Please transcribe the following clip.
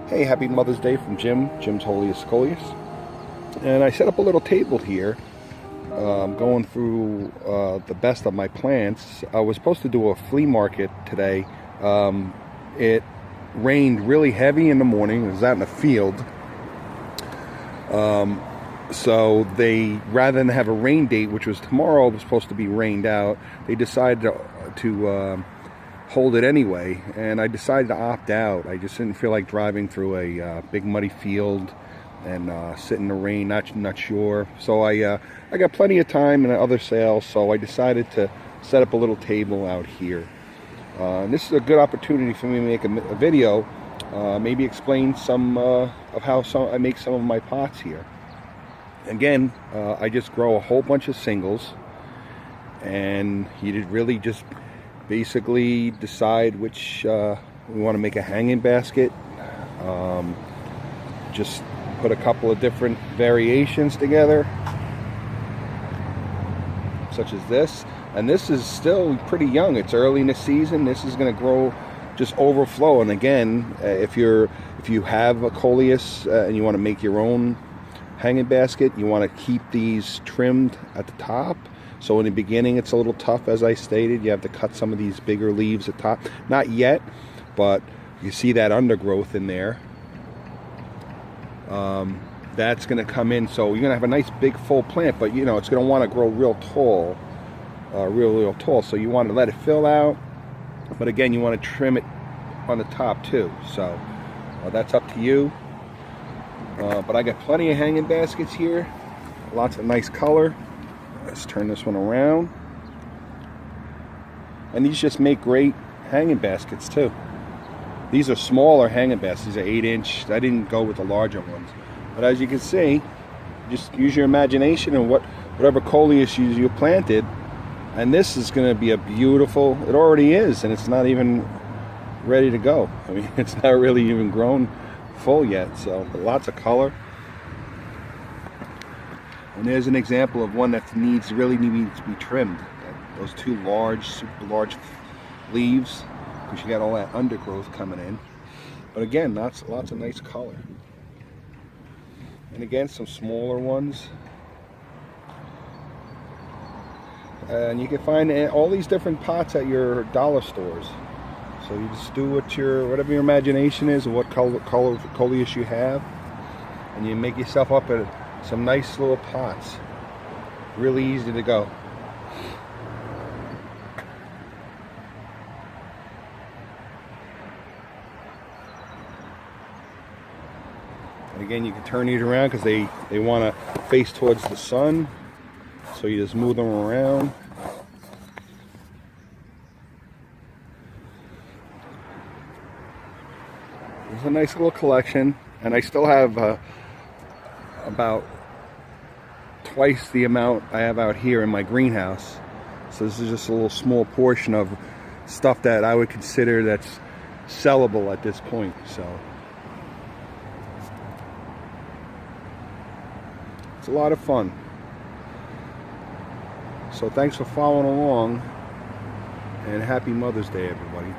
Hey, happy Mother's Day from Jim's Holiest Coleus. And I set up a little table here, going through the best of my plants. I was supposed to do a flea market today. It rained really heavy in the morning. It was out in the field. So they, rather than have a rain date, which was tomorrow, it was supposed to be rained out, they decided to hold it anyway, and I decided to opt out. I just didn't feel like driving through a big muddy field and sit in the rain, not sure. So I got plenty of time in other sales, so I decided to set up a little table out here. And this is a good opportunity for me to make a video, maybe explain some of how I make some of my pots here. Again, I just grow a whole bunch of singles, and you really just basically decide which we want to make a hanging basket. Just put a couple of different variations together, such as this. And this is still pretty young. It's early in the season. This is going to grow, just overflow. And again, if you have a Coleus and you want to make your own hanging basket, you want to keep these trimmed at the top. So in the beginning it's a little tough, as I stated. You have to cut some of these bigger leaves at top. Not yet, but you see that undergrowth in there. That's going to come in, so you're going to have a nice big full plant, but it's going to want to grow real tall, real tall. So you want to let it fill out, but again, you want to trim it on the top too. So that's up to you. But I got plenty of hanging baskets here, lots of nice color. Let's turn this one around. And these just make great hanging baskets too. These are smaller hanging baskets. These are 8-inch. I didn't go with the larger ones. But as you can see, just use your imagination and whatever Coleus you planted. And this is going to be a beautiful, it already is, and it's not even ready to go. I mean, it's not really even grown full yet. So, but lots of color. And there's an example of one that really needs to be trimmed. Those two super large leaves, because you got all that undergrowth coming in. But again, lots of nice color. And again, some smaller ones. And you can find all these different pots at your dollar stores. So you just do whatever your imagination is, or what color Coleus you have, and you make yourself up some nice little pots. Really easy to go. And again, you can turn these around because they want to face towards the sun. So you just move them around. It's a nice little collection, and I still have about twice the amount I have out here in my greenhouse. So this is just a little small portion of stuff that I would consider that's sellable at this point. So it's a lot of fun. So thanks for following along, and happy Mother's Day, everybody.